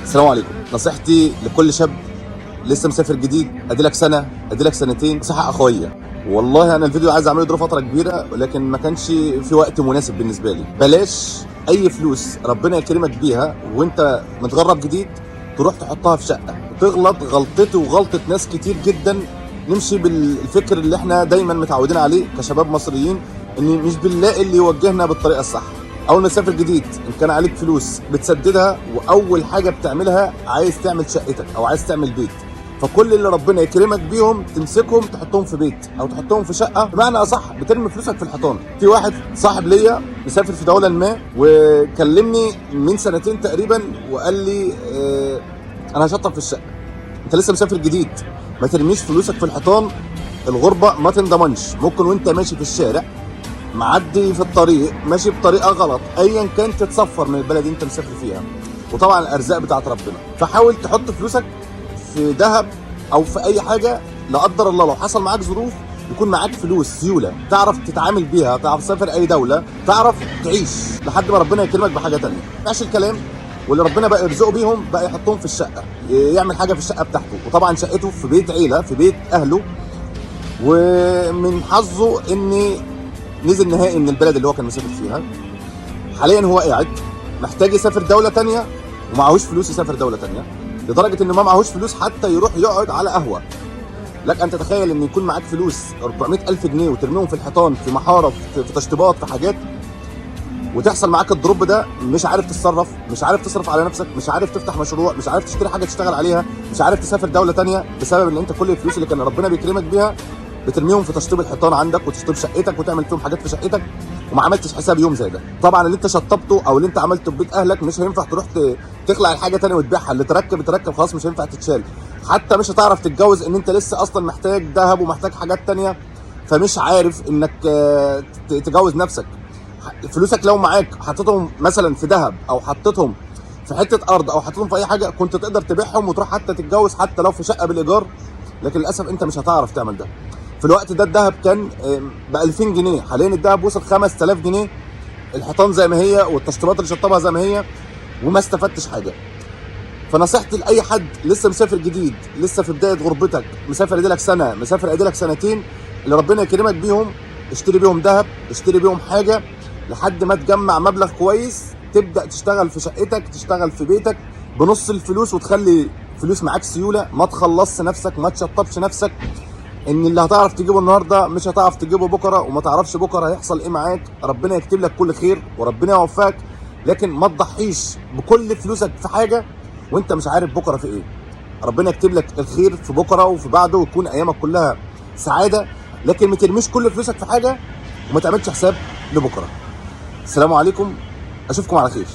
السلام عليكم. نصيحتي لكل شاب لسه مسافر جديد، اديلك سنه اديلك سنتين، نصيحه اخويه. والله انا الفيديو عايز اعمله فتره كبيره، ولكن ما كانش في وقت مناسب بالنسبه لي. بلاش اي فلوس ربنا يكرمك بيها وانت متغرب جديد تروح تحطها في شقه، تغلط غلطتي وغلطه ناس كتير جدا. نمشي بالفكر اللي احنا دايما متعودين عليه كشباب مصريين، ان مش بنلاقي اللي يوجهنا بالطريقه الصح. اول ما تسافر جديد ان كان عليك فلوس بتسددها، واول حاجه بتعملها عايز تعمل شقتك او عايز تعمل بيت. فكل اللي ربنا يكرمك بيهم تمسكهم تحطهم في بيت او تحطهم في شقه، بمعنى اصح بترمي فلوسك في الحيطان. في واحد صاحب ليا مسافر في دوله ما وكلمني من سنتين تقريبا وقال لي انا هشطب في الشقه. انت لسه مسافر جديد، ما ترميش فلوسك في الحيطان. الغربه ما تندمنش. ممكن وانت ماشي في الشارع معدي في الطريق ماشي بطريقه غلط ايا كان تتصفر من البلد اللي انت مسافر فيها، وطبعا الارزاق بتاعت ربنا. فحاول تحط فلوسك في ذهب او في اي حاجه، لا قدر الله لو حصل معاك ظروف يكون معاك فلوس سيوله تعرف تتعامل بيها، تعرف تسافر اي دوله، تعرف تعيش لحد ما ربنا يكرمك بحاجه ثانيه. ما ينفعش الكلام. واللي ربنا بقى يرزقه بيهم بقى يحطهم في الشقه، يعمل حاجه في الشقه بتاعته، وطبعا شقته في بيت عيله في بيت اهله. ومن حظه ان نزل نهائي من البلد اللي هو كان مسافر فيها. حاليا هو قاعد محتاج يسافر دوله ثانيه ومعهوش فلوس يسافر دوله ثانيه، لدرجه ان ما معهوش فلوس حتى يروح يقعد على قهوه. لك ان تتخيل ان يكون معاك فلوس 400,000 جنيه وترميهم في الحيطان، في محاره، في تشطيبات، في حاجات، وتحصل معاك الدروب ده. مش عارف تتصرف، مش عارف تصرف على نفسك، مش عارف تفتح مشروع، مش عارف تشتري حاجه تشتغل عليها، مش عارف تسافر دوله ثانيه، بسبب ان انت كل الفلوس اللي كان ربنا بيكرمك بيها بترميهم في تشطيب الحيطان عندك وتشطيب شقتك وتعمل فيهم حاجات في شقتك، وما عملتش حساب يوم زي ده. طبعا اللي انت شطبته او اللي انت عملته في بيت اهلك مش هينفع تروح تخلع الحاجه ثانيه وتبيعها. اللي تركب خلاص مش هينفع تتشال. حتى مش هتعرف تتجوز ان انت لسه اصلا محتاج ذهب ومحتاج حاجات ثانيه، فمش عارف انك تجوز نفسك. فلوسك لو معاك حطيتهم مثلا في ذهب او حطيتهم في حته ارض او حطيتهم في اي حاجه، كنت تقدر تبيعهم وتروح حتى تتجوز حتى لو في شقه بالايجار. لكن للاسف انت مش هتعرف تعمل ده. في الوقت ده الذهب كان ب 2000 جنيه، حاليا الذهب وصل 5000 جنيه. الحيطان زي ما هي والتشطيبات اللي شطبها زي ما هي، وما استفدتش حاجه. فنصيحتي لاي حد لسه مسافر جديد، لسه في بدايه غربتك، مسافر اديلك سنه، مسافر اديلك سنتين، اللي ربنا يكرمك بيهم اشتري بيهم ذهب، اشتري بيهم حاجه لحد ما تجمع مبلغ كويس، تبدا تشتغل في شقتك، تشتغل في بيتك بنص الفلوس، وتخلي فلوس معاك سيوله. ما تخلصش نفسك، ما تشطبش نفسك. ان اللي هتعرف تجيبه النهارده مش هتعرف تجيبه بكره، وما تعرفش بكره هيحصل ايه معاك. ربنا يكتب لك كل خير وربنا يوفقك، لكن ما تضحيش بكل فلوسك في حاجه وانت مش عارف بكره في ايه. ربنا يكتب لك الخير في بكره وفي بعده، وتكون ايامك كلها سعاده، لكن ما ترميش كل فلوسك في حاجه وما تعملش حساب لبكره. السلام عليكم، اشوفكم على خير.